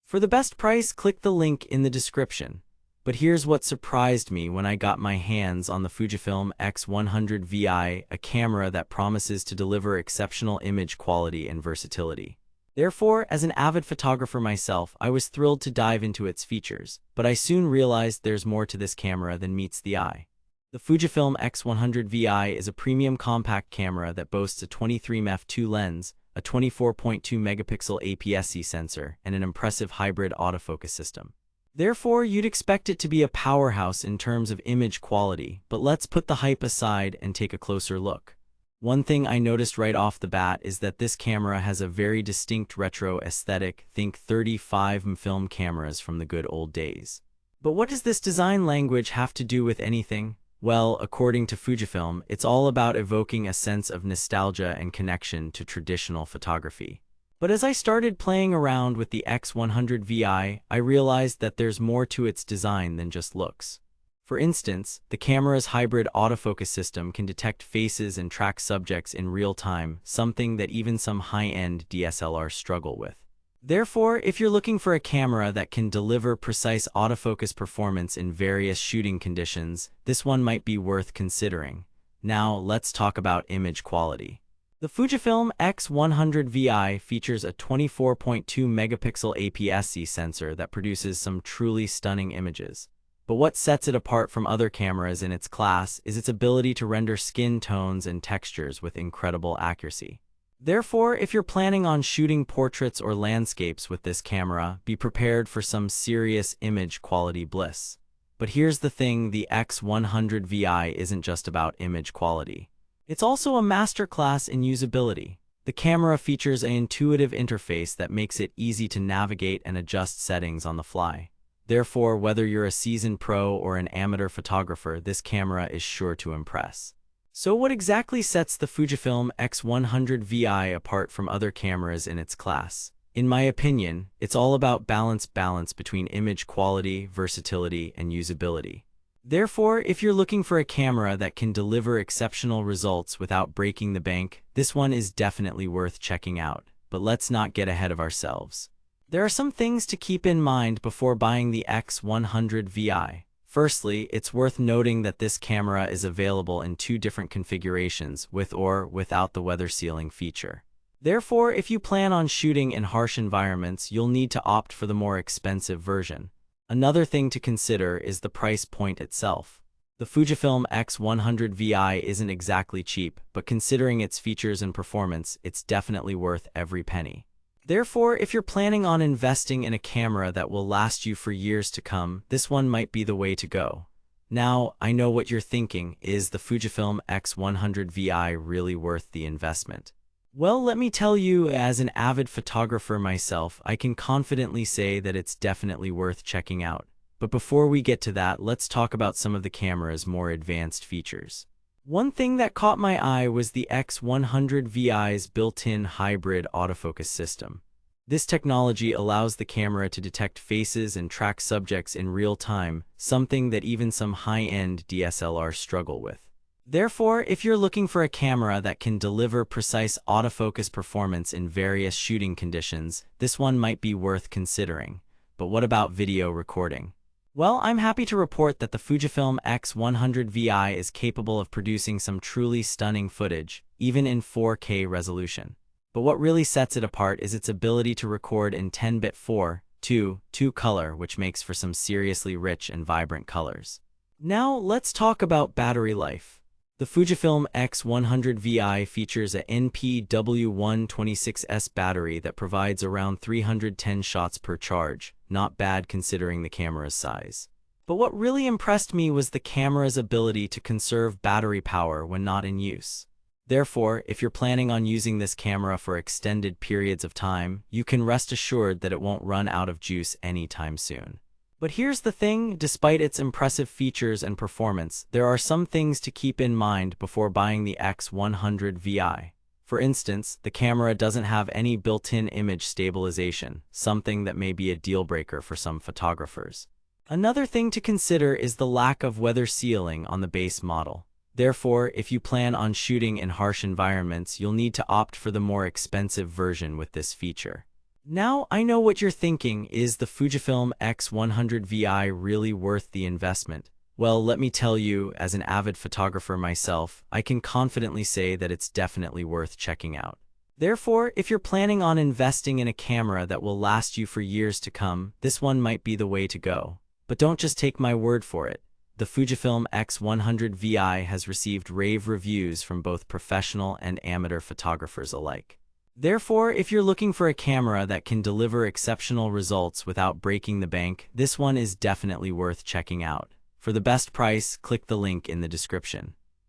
For the best price, click the link in the description. But here's what surprised me when I got my hands on the Fujifilm X100VI, a camera that promises to deliver exceptional image quality and versatility. Therefore, as an avid photographer myself, I was thrilled to dive into its features, but I soon realized there's more to this camera than meets the eye. The Fujifilm X100VI is a premium compact camera that boasts a 23 f2 lens, a 24.2 megapixel APS-C sensor, and an impressive hybrid autofocus system. Therefore, you'd expect it to be a powerhouse in terms of image quality, but let's put the hype aside and take a closer look. One thing I noticed right off the bat is that this camera has a very distinct retro aesthetic. Think 35mm film cameras from the good old days. But what does this design language have to do with anything? Well, according to Fujifilm, it's all about evoking a sense of nostalgia and connection to traditional photography. But as I started playing around with the X100VI, I realized that there's more to its design than just looks. For instance, the camera's hybrid autofocus system can detect faces and track subjects in real time, something that even some high-end DSLRs struggle with. Therefore, if you're looking for a camera that can deliver precise autofocus performance in various shooting conditions, this one might be worth considering. Now, let's talk about image quality. The Fujifilm X100VI features a 24.2 megapixel APS-C sensor that produces some truly stunning images. But what sets it apart from other cameras in its class is its ability to render skin tones and textures with incredible accuracy. Therefore, if you're planning on shooting portraits or landscapes with this camera, be prepared for some serious image quality bliss. But here's the thing, the X100VI isn't just about image quality. It's also a masterclass in usability. The camera features an intuitive interface that makes it easy to navigate and adjust settings on the fly. Therefore, whether you're a seasoned pro or an amateur photographer, this camera is sure to impress. So what exactly sets the Fujifilm X100VI apart from other cameras in its class? In my opinion, it's all about balance between image quality, versatility, and usability. Therefore, if you're looking for a camera that can deliver exceptional results without breaking the bank, this one is definitely worth checking out. But let's not get ahead of ourselves. There are some things to keep in mind before buying the X100VI. Firstly, it's worth noting that this camera is available in two different configurations, with or without the weather sealing feature. Therefore, if you plan on shooting in harsh environments, you'll need to opt for the more expensive version. Another thing to consider is the price point itself. The Fujifilm X100VI isn't exactly cheap, but considering its features and performance, it's definitely worth every penny. Therefore, if you're planning on investing in a camera that will last you for years to come, this one might be the way to go. Now, I know what you're thinking, is the Fujifilm X100VI really worth the investment? Well, let me tell you, as an avid photographer myself, I can confidently say that it's definitely worth checking out. But before we get to that, let's talk about some of the camera's more advanced features. One thing that caught my eye was the X100VI's built-in hybrid autofocus system. This technology allows the camera to detect faces and track subjects in real time, something that even some high-end DSLRs struggle with. Therefore, if you're looking for a camera that can deliver precise autofocus performance in various shooting conditions, this one might be worth considering. But what about video recording? Well, I'm happy to report that the Fujifilm X100VI is capable of producing some truly stunning footage, even in 4K resolution. But what really sets it apart is its ability to record in 10-bit 4:2 color, which makes for some seriously rich and vibrant colors. Now, let's talk about battery life. The Fujifilm X100VI features a NPW126S battery that provides around 310 shots per charge, not bad considering the camera's size. But what really impressed me was the camera's ability to conserve battery power when not in use. Therefore, if you're planning on using this camera for extended periods of time, you can rest assured that it won't run out of juice anytime soon. But here's the thing, despite its impressive features and performance, there are some things to keep in mind before buying the X100VI. For instance, the camera doesn't have any built-in image stabilization, something that may be a deal-breaker for some photographers. Another thing to consider is the lack of weather sealing on the base model. Therefore, if you plan on shooting in harsh environments, you'll need to opt for the more expensive version with this feature. Now I know what you're thinking, is the Fujifilm X100VI really worth the investment? Well, let me tell you, as an avid photographer myself, I can confidently say that it's definitely worth checking out. Therefore, if you're planning on investing in a camera that will last you for years to come, this one might be the way to go. But don't just take my word for it. The Fujifilm X100VI has received rave reviews from both professional and amateur photographers alike. Therefore, if you're looking for a camera that can deliver exceptional results without breaking the bank, this one is definitely worth checking out. For the best price, click the link in the description.